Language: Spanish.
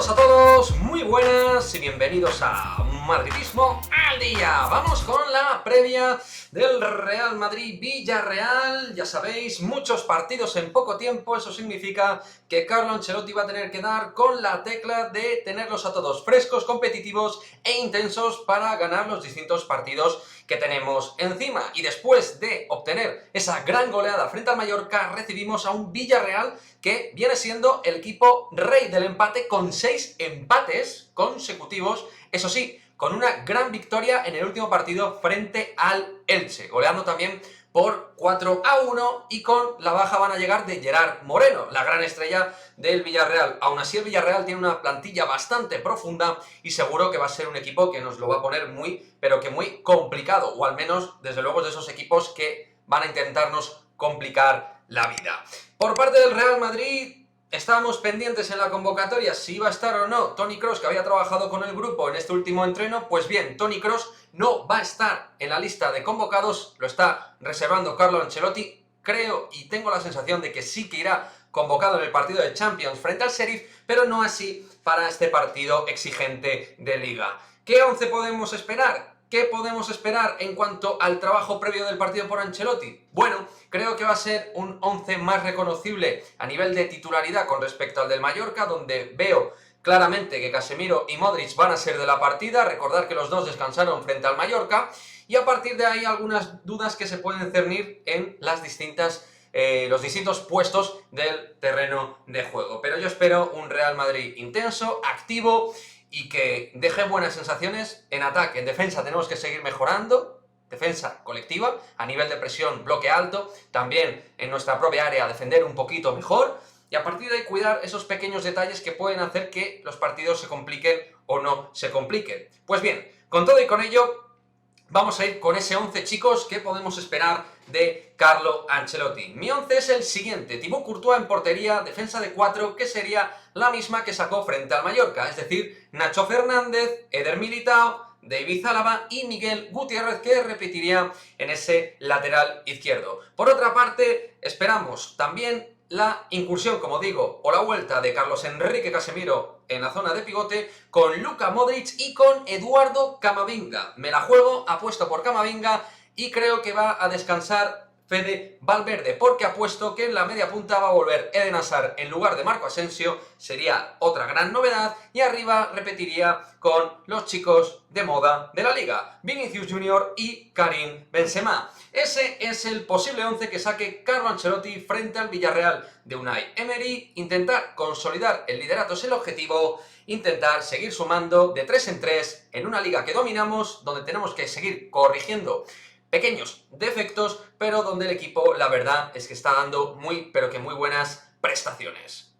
Saludos a todos, muy buenas y bienvenidos a Madridismo al Día. Vamos con la previa del Real Madrid-Villarreal. Ya sabéis, muchos partidos en poco tiempo. Eso significa que Carlo Ancelotti va a tener que dar con la tecla de tenerlos a todos frescos, competitivos e intensos para ganar los distintos partidos que tenemos encima. Y después de obtener esa gran goleada frente al Mallorca, recibimos a un Villarreal que viene siendo el equipo rey del empate con 6 empates consecutivos, eso sí, con una gran victoria en el último partido frente al Elche, goleando también por 4-1 y con la baja van a llegar de Gerard Moreno, la gran estrella del Villarreal. Aún así el Villarreal tiene una plantilla bastante profunda y seguro que va a ser un equipo que nos lo va a poner muy, pero que muy complicado, o al menos desde luego es de esos equipos que van a intentarnos complicar la vida. Por parte del Real Madrid, estábamos pendientes en la convocatoria si iba a estar o no Toni Kroos, que había trabajado con el grupo en este último entreno. Pues bien, Toni Kroos no va a estar en la lista de convocados, lo está reservando Carlo Ancelotti. Creo y tengo la sensación de que sí que irá convocado en el partido de Champions frente al Sheriff, pero no así para este partido exigente de Liga. ¿Qué 11 podemos esperar? ¿Qué podemos esperar en cuanto al trabajo previo del partido por Ancelotti? Bueno, creo que va a ser un 11 más reconocible a nivel de titularidad con respecto al del Mallorca, donde veo claramente que Casemiro y Modric van a ser de la partida. Recordar que los dos descansaron frente al Mallorca, y a partir de ahí algunas dudas que se pueden cernir en las los distintos puestos del terreno de juego. Pero yo espero un Real Madrid intenso, activo y que deje buenas sensaciones en ataque. En defensa tenemos que seguir mejorando, defensa colectiva, a nivel de presión, bloque alto, también en nuestra propia área defender un poquito mejor, y a partir de ahí cuidar esos pequeños detalles que pueden hacer que los partidos se compliquen o no se compliquen. Pues bien, con todo y con ello, vamos a ir con ese 11, chicos, que podemos esperar de Carlo Ancelotti. Mi 11 es el siguiente: Thibaut Courtois en portería, defensa de 4, que sería la misma que sacó frente al Mallorca, es decir, Nacho Fernández, Eder Militao, David Alaba y Miguel Gutiérrez, que repetiría en ese lateral izquierdo. Por otra parte, esperamos también la incursión, como digo, o la vuelta de Carlos Enrique Casemiro en la zona de pivote, con Luka Modric y con Eduardo Camavinga. Me la juego, apuesto por Camavinga y creo que va a descansar Fede Valverde, porque apuesto que en la media punta va a volver Eden Hazard en lugar de Marco Asensio, sería otra gran novedad, y arriba repetiría con los chicos de moda de la liga, Vinicius Junior y Karim Benzema. Ese es el posible 11 que saque Carlo Ancelotti frente al Villarreal de Unai Emery. Intentar consolidar el liderato es el objetivo, intentar seguir sumando de 3 en 3 en una liga que dominamos, donde tenemos que seguir corrigiendo pequeños defectos, pero donde el equipo, la verdad, es que está dando muy, pero que muy buenas prestaciones.